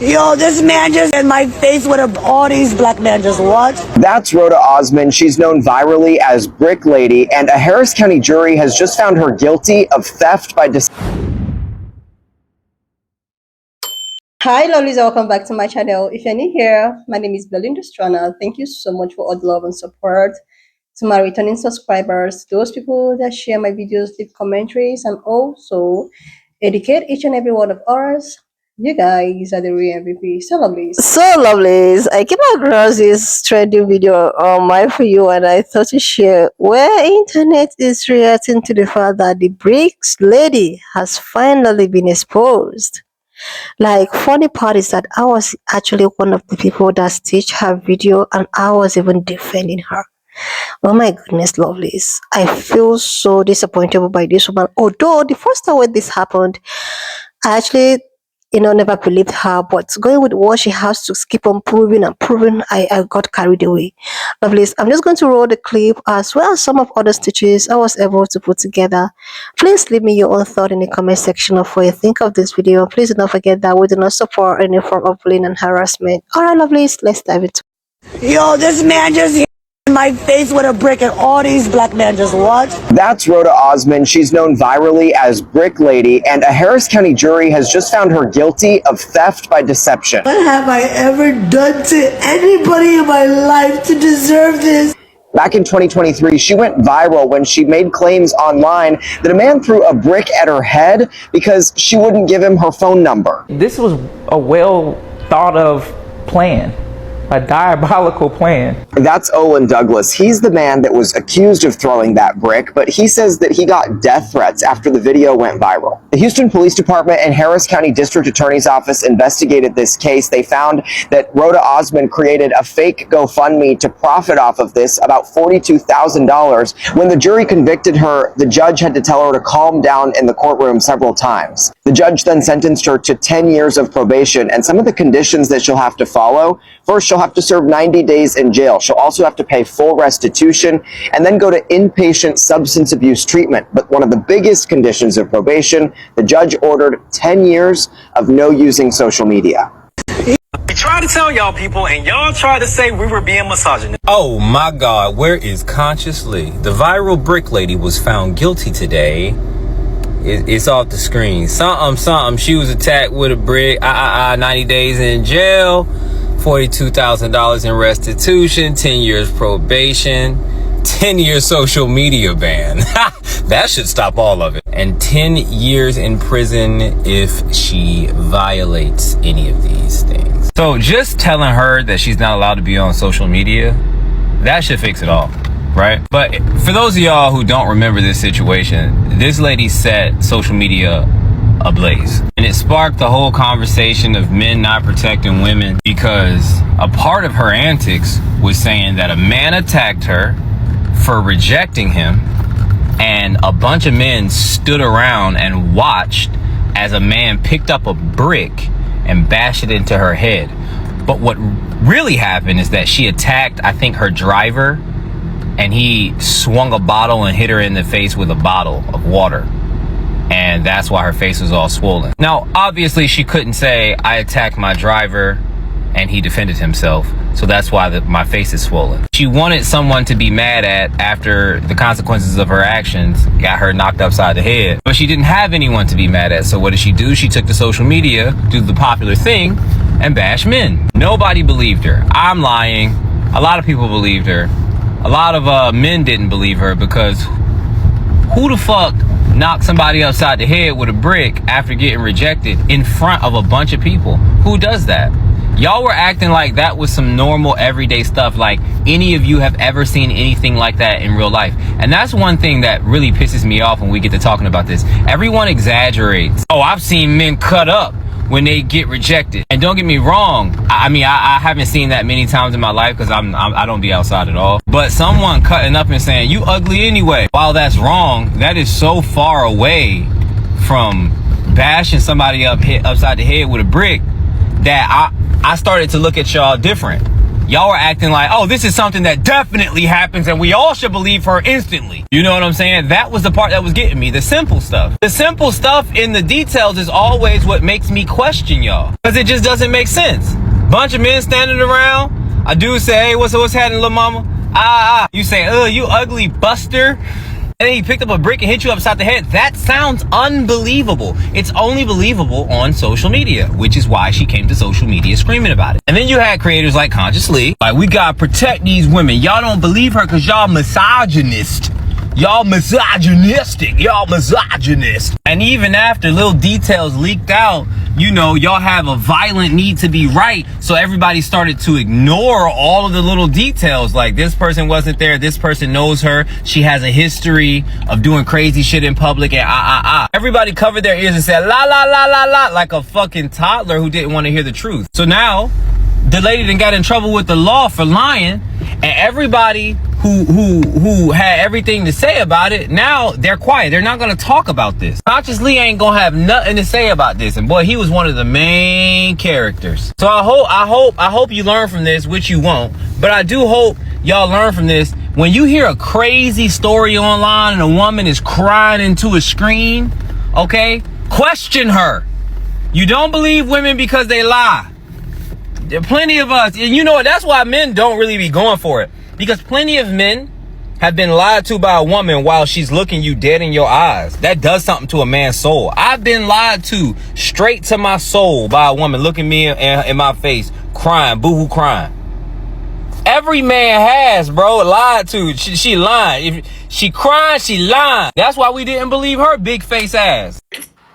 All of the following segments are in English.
Yo, this man just in my face with all these black men just what? That's Rhoda Osmond. She's known virally as Brick Lady, and a Harris County jury has just found her guilty of theft by Hi lovelies, welcome back to my channel. If you're new here, my name is Belinda Strana. Thank you so much for all the love and support. To my returning subscribers, those people that share my videos, leave commentaries, and also educate each and every one of us. You guys are the real MVP. So lovelies, I came across this trending video on my For You, and I thought to share where internet is reacting to the fact that the Bricks lady has finally been exposed. Like, funny part is that I was actually one of the people that stitched her video, and I was even defending her. Oh my goodness, lovelies. I feel so disappointed by this woman. Although the first time when this happened, I actually, never believed her, but going with what she has to keep on proving and proving, I got carried away. Lovelies, I'm just going to roll the clip as well as some of other stitches I was able to put together. Please leave me your own thought in the comment section of what you think of this video. Please do not forget that we do not support any form of bullying and harassment. Alright, lovelies, let's dive into it. Yo, this man just hit my face with a brick and all these black men just what? That's Rhoda Osmond. She's known virally as Brick Lady, and a Harris County jury has just found her guilty of theft by deception. What have I ever done to anybody in my life to deserve this? Back in 2023, she went viral when she made claims online that a man threw a brick at her head because she wouldn't give him her phone number. This was a well thought of plan. A diabolical plan. That's Olin Douglas. He's the man that was accused of throwing that brick, but he says that he got death threats after the video went viral. The Houston Police Department and Harris County District Attorney's Office investigated this case. They found that Rhoda Osmond created a fake GoFundMe to profit off of this, about $42,000. When the jury convicted her, the judge had to tell her to calm down in the courtroom several times. The judge then sentenced her to 10 years of probation, and some of the conditions that she'll have to follow: first, she'll have to serve 90 days in jail. She'll also have to pay full restitution and then go to inpatient substance abuse treatment. But one of the biggest conditions of probation, the judge ordered 10 years of no using social media. We tried to tell y'all people, and y'all tried to say we were being misogynist. Oh my God, where is Conscious Lee? The viral Brick Lady was found guilty today. It's off the screen. Something. She was attacked with a brick. 90 days in jail. $42,000 in restitution, 10 years probation, 10 year social media ban. That should stop all of it. And 10 years in prison if she violates any of these things. So just telling her that she's not allowed to be on social media, that should fix it all, right? But for those of y'all who don't remember this situation, this lady set social media ablaze, and it sparked the whole conversation of men not protecting women, because a part of her antics was saying that a man attacked her for rejecting him, and a bunch of men stood around and watched as a man picked up a brick and bashed it into her head. But what really happened is that she attacked, I think, her driver, and he swung a bottle and hit her in the face with a bottle of water. And that's why her face was all swollen. Now, obviously, she couldn't say, I attacked my driver and he defended himself, so that's why my face is swollen. She wanted someone to be mad at after the consequences of her actions got her knocked upside the head. But she didn't have anyone to be mad at, so what did she do? She took to social media, do the popular thing, and bash men. Nobody believed her. I'm lying. A lot of people believed her. A lot of men didn't believe her, because who the fuck knock somebody upside the head with a brick after getting rejected in front of a bunch of people? Who does that? Y'all were acting like that was some normal everyday stuff, like any of you have ever seen anything like that in real life. And that's one thing that really pisses me off when we get to talking about this. Everyone exaggerates. Oh, I've seen men cut up when they get rejected. And don't get me wrong, I mean, I haven't seen that many times in my life, because I don't be outside at all. But someone cutting up and saying, you ugly anyway, while that's wrong, that is so far away from bashing somebody upside the head with a brick that I started to look at y'all different. y'all were acting like, oh, this is something that definitely happens and we all should believe her instantly. You know what I'm saying? That was the part that was getting me. The simple stuff. The simple stuff in the details is always what makes me question y'all. Because it just doesn't make sense. Bunch of men standing around. A dude say, hey, what's happening, little mama? You say, you ugly buster. And then he picked up a brick and hit you upside the head. That sounds unbelievable. It's only believable on social media, which is why she came to social media screaming about it. And then you had creators like Conscious Lee, like, we gotta protect these women. Y'all don't believe her because y'all misogynist. Y'all misogynistic. Y'all misogynist. And even after little details leaked out, you know, y'all have a violent need to be right. So everybody started to ignore all of the little details. Like, this person wasn't there. This person knows her. She has a history of doing crazy shit in public and Everybody covered their ears and said, la, la, la, la, la, like a fucking toddler who didn't want to hear the truth. So now the lady then got in trouble with the law for lying, and everybody who had everything to say about it, now they're quiet. They're not gonna talk about this. Conscious Lee ain't gonna have nothing to say about this. And boy, he was one of the main characters. So I hope you learn from this, which you won't. But I do hope y'all learn from this. When you hear a crazy story online and a woman is crying into a screen, okay, question her. You don't believe women because they lie. There are plenty of us, and you know what? That's why men don't really be going for it. Because plenty of men have been lied to by a woman while she's looking you dead in your eyes. That does something to a man's soul. I've been lied to straight to my soul by a woman looking me in my face, crying, boohoo crying. Every man has, bro, lied to. She lying. If she crying, she lying. That's why we didn't believe her big face ass.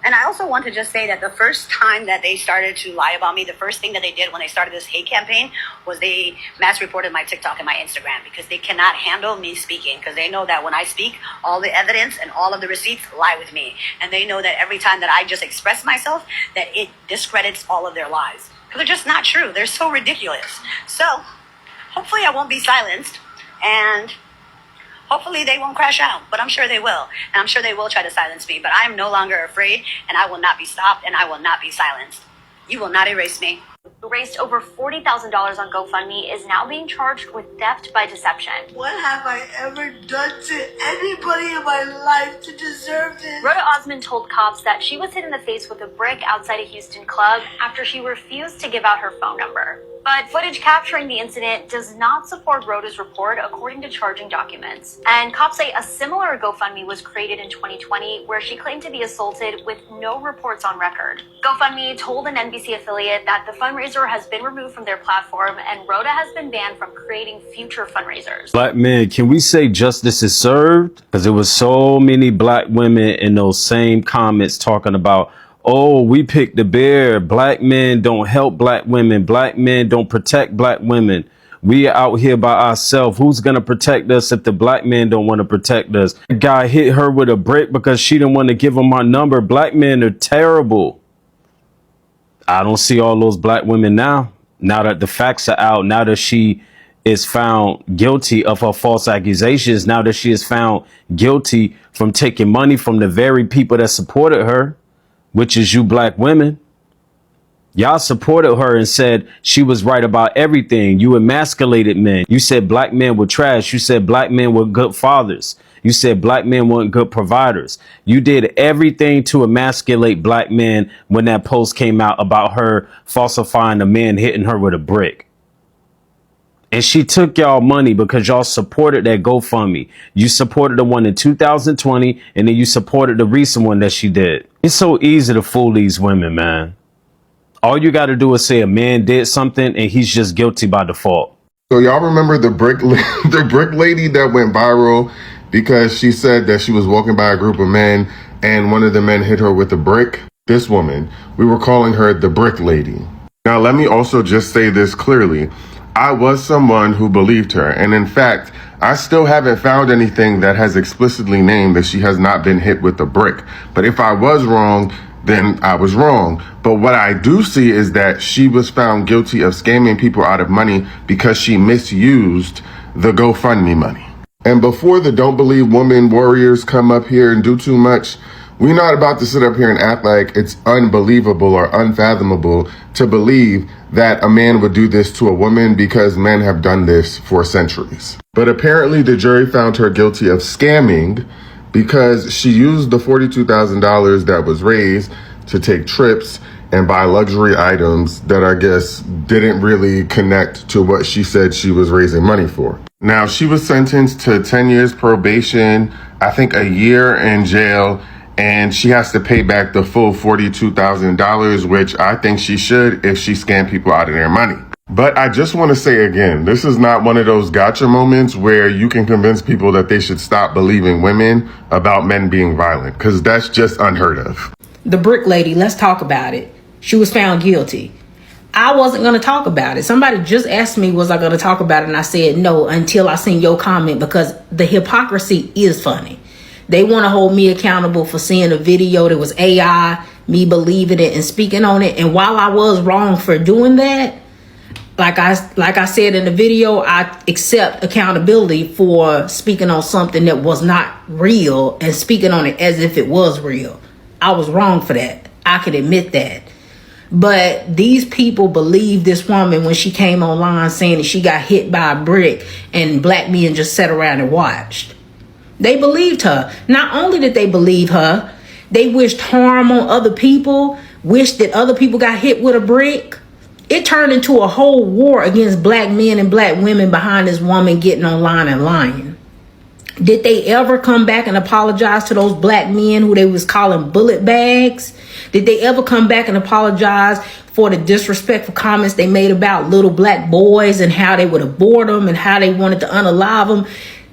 And I also want to just say that the first time that they started to lie about me, the first thing that they did when they started this hate campaign was they mass reported my TikTok and my Instagram, because they cannot handle me speaking, because they know that when I speak, all the evidence and all of the receipts lie with me. And they know that every time that I just express myself, that it discredits all of their lies. Because they're just not true. They're so ridiculous. So hopefully I won't be silenced, and hopefully they won't crash out, but I'm sure they will. And I'm sure they will try to silence me, but I am no longer afraid, and I will not be stopped, and I will not be silenced. You will not erase me. Who raised over $40,000 on GoFundMe, is now being charged with theft by deception. What have I ever done to anybody in my life to deserve this? Rhoda Osmond told cops that she was hit in the face with a brick outside a Houston club after she refused to give out her phone number. But footage capturing the incident does not support Rhoda's report, according to charging documents. And cops say a similar GoFundMe was created in 2020, where she claimed to be assaulted with no reports on record. GoFundMe told an NBC affiliate that the fundraiser has been removed from their platform, and Rhoda has been banned from creating future fundraisers. Black men, can we say justice is served? Because there was so many black women in those same comments talking about, oh, we picked the bear. Black men don't help black women. Black men don't protect black women. We are out here by ourselves. Who's going to protect us if the black men don't want to protect us? The guy hit her with a brick because she didn't want to give him my number. Black men are terrible. I don't see all those black women now. Now that the facts are out, now that she is found guilty of her false accusations, now that she is found guilty from taking money from the very people that supported her, which is you black women. Y'all supported her and said she was right about everything. You emasculated men. You said black men were trash. You said black men were good fathers. You said black men weren't good providers. You did everything to emasculate black men when that post came out about her falsifying a man hitting her with a brick. And she took y'all money because y'all supported that GoFundMe. You supported the one in 2020, and then you supported the recent one that she did. It's so easy to fool these women, man. All you got to do is say a man did something and he's just guilty by default. So y'all remember the brick lady that went viral because she said that she was walking by a group of men and one of the men hit her with a brick? This woman, we were calling her the brick lady. Now, let me also just say this clearly. I was someone who believed her. And in fact, I still haven't found anything that has explicitly named that she has not been hit with a brick. But if I was wrong, then I was wrong. But what I do see is that she was found guilty of scamming people out of money because she misused the GoFundMe money. And before the Don't Believe Women warriors come up here and do too much, We're not about to sit up here and act like it's unbelievable or unfathomable to believe that a man would do this to a woman, because men have done this for centuries. But apparently the jury found her guilty of scamming because she used the $42,000 that was raised to take trips and buy luxury items that I guess didn't really connect to what she said she was raising money for. Now, she was sentenced to 10 years probation, I think a year in jail, and she has to pay back the full $42,000, which I think she should if she scammed people out of their money. But I just want to say again, this is not one of those gotcha moments where you can convince people that they should stop believing women about men being violent, because that's just unheard of. The brick lady, let's talk about it. She was found guilty. I wasn't going to talk about it. Somebody just asked me, was I going to talk about it? And I said no until I seen your comment, because the hypocrisy is funny. They want to hold me accountable for seeing a video that was AI, me believing it and speaking on it. And while I was wrong for doing that, like I said in the video, I accept accountability for speaking on something that was not real and speaking on it as if it was real. I was wrong for that. I can admit that. But these people believe this woman when she came online saying that she got hit by a brick and black men just sat around and watched. They believed her. Not only did they believe her, they wished harm on other people, wished that other people got hit with a brick. It turned into a whole war against black men and black women behind this woman getting online and lying. Did they ever come back and apologize to those black men who they was calling bullet bags? Did they ever come back and apologize for the disrespectful comments they made about little black boys and how they would abort them and how they wanted to unalive them?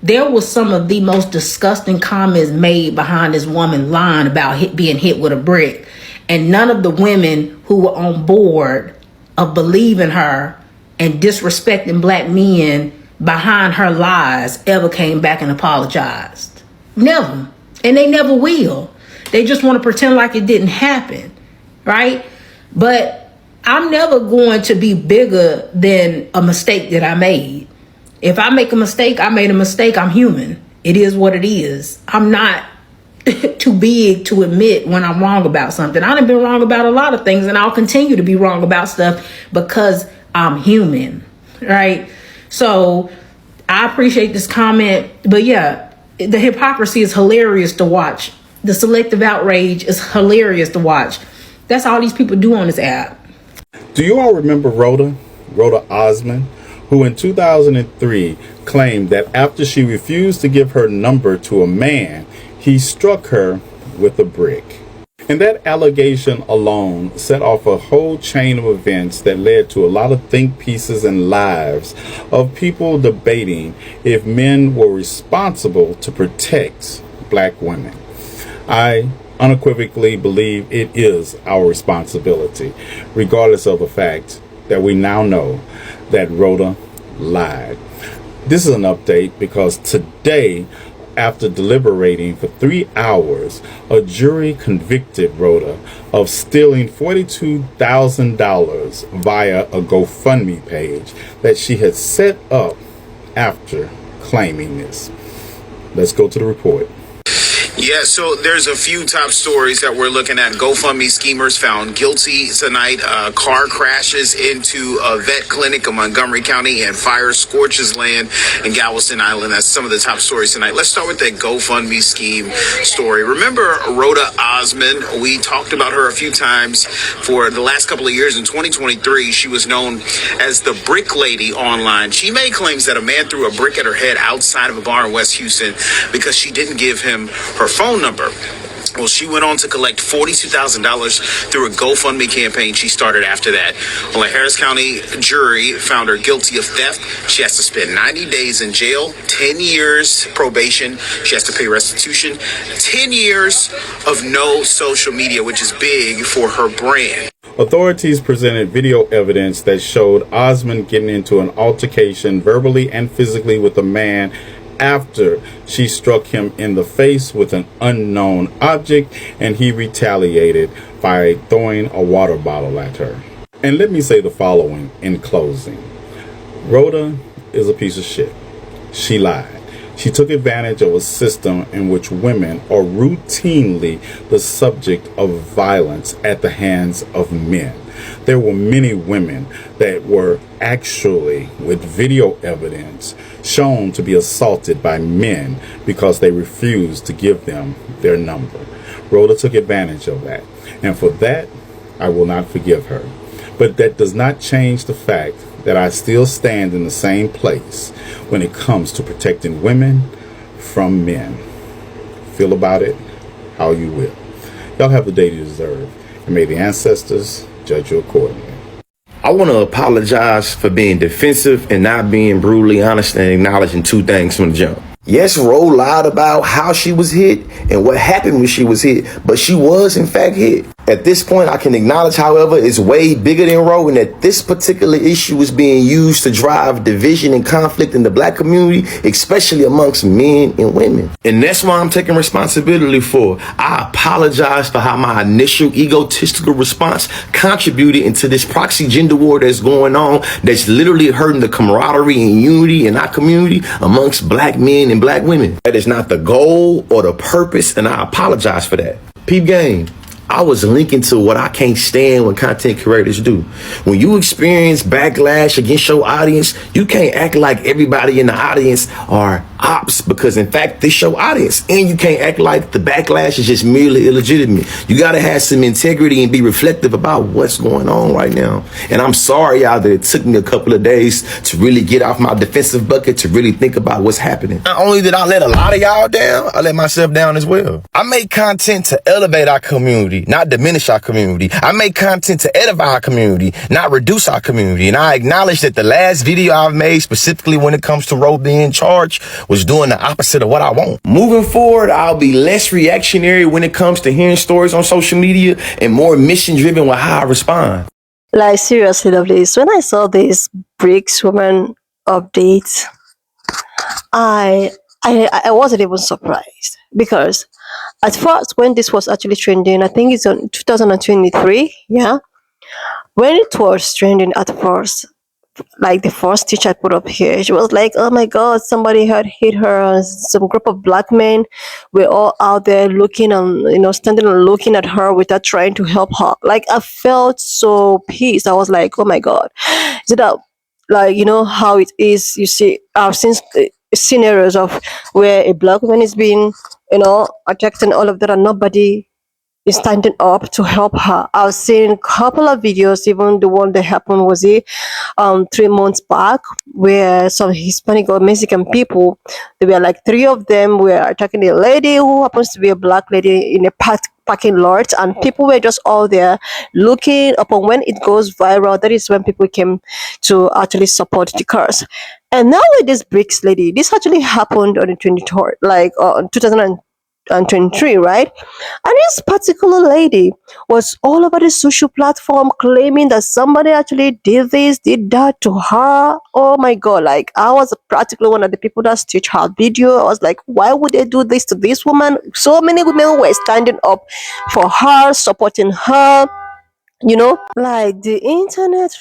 There was some of the most disgusting comments made behind this woman lying about being hit with a brick. And none of the women who were on board of believing her and disrespecting black men behind her lies ever came back and apologized. Never. And they never will. They just want to pretend like it didn't happen. Right? But I'm never going to be bigger than a mistake that I made. If I make a mistake, I made a mistake. I'm human. It is what it is. I'm not too big to admit when I'm wrong about something. I've been wrong about a lot of things, and I'll continue to be wrong about stuff because I'm human. Right? So I appreciate this comment. But yeah, the hypocrisy is hilarious to watch. The selective outrage is hilarious to watch. That's all these people do on this app. Do you all remember Rhoda Osmond, who in 2003 claimed that after she refused to give her number to a man, he struck her with a brick? And that allegation alone set off a whole chain of events that led to a lot of think pieces and lives of people debating if men were responsible to protect black women. I unequivocally believe it is our responsibility, regardless of the fact that we now know that Rhoda lied. This is an update because today, after deliberating for 3 hours, a jury convicted Rhoda of stealing $42,000 via a GoFundMe page that she had set up after claiming this. Let's go to the report. Yeah, so there's a few top stories that we're looking at. GoFundMe schemers found guilty tonight. Car crashes into a vet clinic in Montgomery County, and fire scorches land in Galveston Island. That's some of the top stories tonight. Let's start with that GoFundMe scheme story. Remember Rhoda Osmond? We talked about her a few times for the last couple of years. In 2023, she was known as the Brick Lady online. She made claims that a man threw a brick at her head outside of a bar in West Houston because she didn't give him her phone number. Well, she went on to collect $42,000 through a GoFundMe campaign she started after that. Well, a Harris County jury found her guilty of theft. She has to spend 90 days in jail, 10 years probation. She has to pay restitution, 10 years of no social media, which is big for her brand. Authorities presented video evidence that showed Osmond getting into an altercation verbally and physically with a man after she struck him in the face with an unknown object, and he retaliated by throwing a water bottle at her. And let me say the following in closing. Rhoda is a piece of shit. She lied. She took advantage of a system in which women are routinely the subject of violence at the hands of men. There were many women that were actually, with video evidence, shown to be assaulted by men because they refused to give them their number. Rhoda took advantage of that, and for that, I will not forgive her. But that does not change the fact that I still stand in the same place when it comes to protecting women from men. Feel about it how you will. Y'all have the day you deserve, and may the ancestors judge you accordingly. I want to apologize for being defensive and not being brutally honest and acknowledging two things from the jump. Yes, Ro lied about how she was hit and what happened when she was hit, but she was in fact hit. At this point, I can acknowledge, however, it's way bigger than Ro, and that this particular issue is being used to drive division and conflict in the black community, especially amongst men and women. And that's why I'm taking responsibility for. I apologize for how my initial egotistical response contributed into this proxy gender war that's going on, that's literally hurting the camaraderie and unity in our community amongst black men and black women. That is not the goal or the purpose, and I apologize for that. Peep game. I was linking to what I can't stand when content creators do. When you experience backlash against your audience, you can't act like everybody in the audience are ops, because in fact, this your audience. And you can't act like the backlash is just merely illegitimate. You gotta have some integrity and be reflective about what's going on right now. And I'm sorry, y'all, that it took me a couple of days to really get off my defensive bucket, to really think about what's happening. Not only did I let a lot of y'all down, I let myself down as well. I make content to elevate our community, not diminish our community. I make content to edify our community, not reduce our community. And I acknowledge that the last video I've made, specifically when it comes to Ro being charged, was doing the opposite of what I want. Moving forward, I'll be less reactionary when it comes to hearing stories on social media and more mission driven with how I respond. Like, seriously, lovelies, when I saw this Bricks woman update, I wasn't even surprised, because at first, when this was actually trending, I think it's on 2023, yeah, when it was trending at first, like the first teacher I put up here, she was like, oh my god, somebody had hit her. Some group of black men were all out there looking and, standing and looking at her without trying to help her. Like, I felt so pissed. I was like, oh my god, is it that, like, how it is? You see, I've seen scenarios of where a black woman is being, attacked and all of that, and nobody is standing up to help her. I've seen a couple of videos, even the one that happened was 3 months back, where some Hispanic or Mexican people, there were like 3 of them were attacking a lady who happens to be a black lady in a parking lot, and people were just all there looking upon. When it goes viral, that is when people came to actually support the cause. And now with this Bricks lady, this actually happened on the 23rd, like on 2023, right? And this particular lady was all over the social platform claiming that somebody actually did this, did that to her. Oh my god, like, I was practically one of the people that stitched her video. I was like, why would they do this to this woman? So many women were standing up for her, supporting her. Like, the internet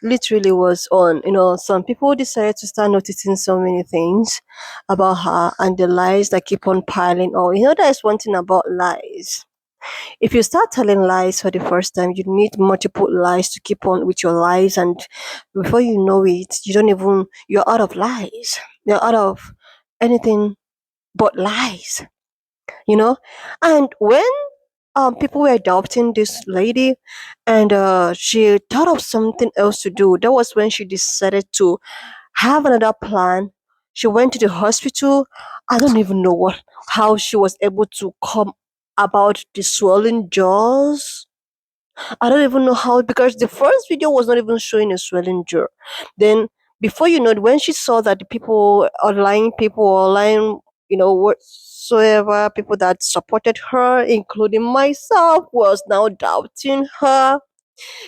literally was on. Some people decided to start noticing so many things about her, and the lies that keep on piling on. There's one thing about lies. If you start telling lies for the first time, you need multiple lies to keep on with your lies, and before you know it, you're out of lies. You're out of anything but lies. And when people were adopting this lady, and she thought of something else to do. That was when she decided to have another plan. She went to the hospital. I don't even know how she was able to come about the swollen jaws. I don't even know how, because the first video was not even showing a swelling jaw. Then, before you know it, when she saw that the people online, whatsoever, people that supported her, including myself, was now doubting her,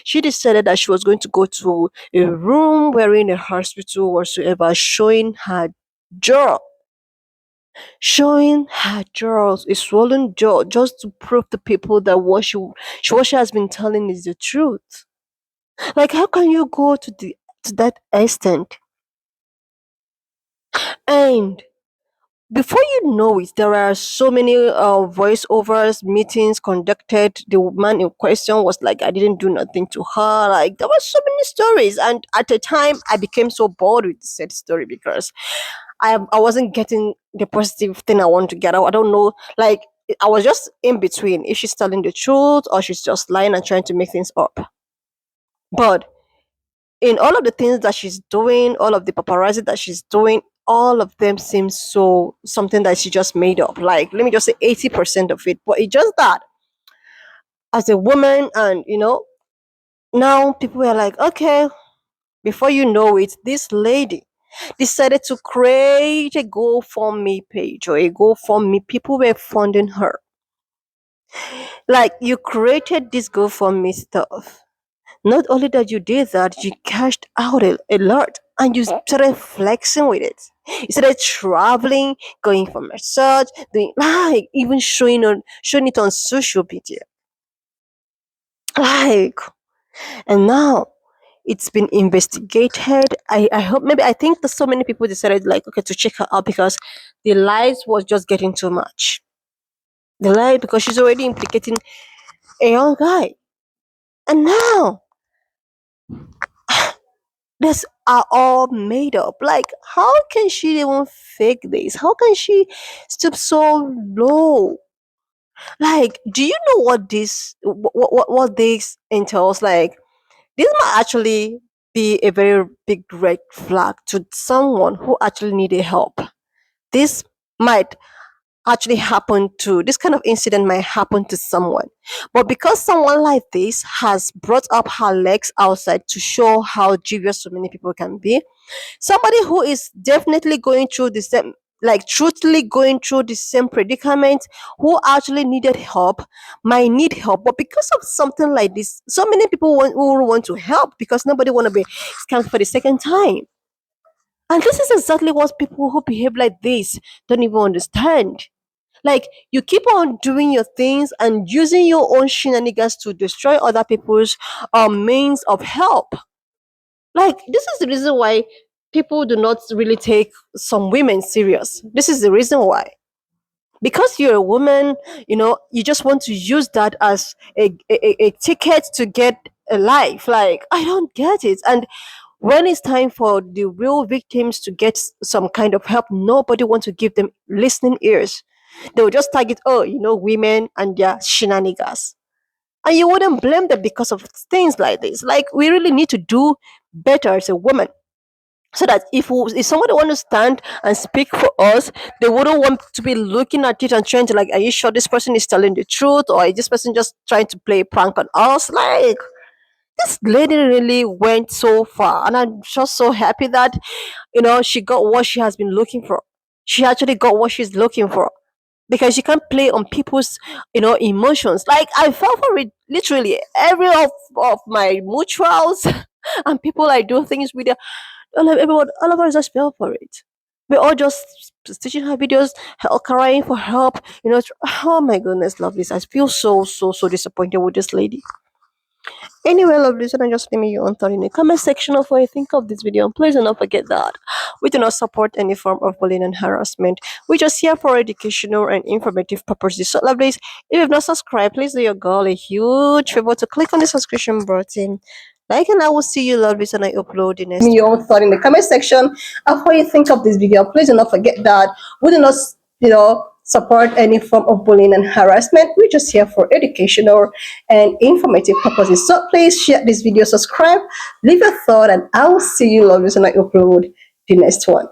she decided that she was going to go to a room wearing a hospital whatsoever, showing her jaws, a swollen jaw, just to prove to people that what she has been telling is the truth. Like, how can you go to that extent? And Before you know it, there are so many voiceovers, meetings conducted. The man in question was like, I didn't do nothing to her. Like, there were so many stories. And at the time, I became so bored with the said story because I wasn't getting the positive thing I want to get out. I don't know. Like, I was just in between if she's telling the truth or she's just lying and trying to make things up. But in all of the things that she's doing, all of the paparazzi that she's doing, all of them seem so something that she just made up. Like, let me just say 80% of it. But it's just that as a woman, and now people are like, okay, before you know it, this lady decided to create a GoFundMe page or a GoFundMe. People were funding her. Like, you created this GoFundMe stuff. Not only that you did that, you cashed out a lot and you started flexing with it. You started traveling, going for massage, doing like even showing it on social media. Like, and now it's been investigated. I hope, maybe I think that so many people decided like, okay, to check her out because the lies was just getting too much. The lie, because she's already implicating a young guy. And now these are all made up. Like, how can she even fake this? How can she stoop so low? Like, do you know what what this entails? Like, this might actually be a very big red flag to someone who actually needed help. This might actually happen to this kind of incident might happen to someone, but because someone like this has brought up her legs outside to show how devious so many people can be, somebody who is definitely going through the same, like truthfully going through the same predicament, who actually needed help, might need help, but because of something like this, so many people will want to help because nobody want to be scammed for the second time. And this is exactly what people who behave like this don't even understand. Like, you keep on doing your things and using your own shenanigans to destroy other people's means of help. Like, this is the reason why people do not really take some women serious. This is the reason why. Because you're a woman, you just want to use that as a ticket to get a life. Like, I don't get it. And when it's time for the real victims to get some kind of help, nobody wants to give them listening ears. They will just target, oh, women and their shenanigans. And you wouldn't blame them because of things like this. Like, we really need to do better as a woman. So that if somebody want to stand and speak for us, they wouldn't want to be looking at it and trying to like, are you sure this person is telling the truth, or is this person just trying to play a prank on us? Like, this lady really went so far, and I'm just so happy that she got what she has been looking for. She actually got what she's looking for because you can't play on people's emotions. Like, I fell for it literally every of my mutuals and people I do things with. Everyone, all of us just fell for it. We're all just stitching her videos, crying for help. Oh my goodness, lovelies. I feel so disappointed with this lady. Anyway, lovelies, and just leave me your own thought in the comment section of what you think of this video. And please do not forget that we do not support any form of bullying and harassment. We're just here for educational and informative purposes. So, lovelies, if you've not subscribed, please do your girl a huge favor to click on the subscription button. Like, and I will see you, lovelies, when I upload the next. Your own thought in the comment section of what you think of this video. Please do not forget that we do not, support any form of bullying and harassment. We're just here for educational and informative purposes. So please share this video, subscribe, leave a thought, and I will see you, lovelies, when I upload the next one.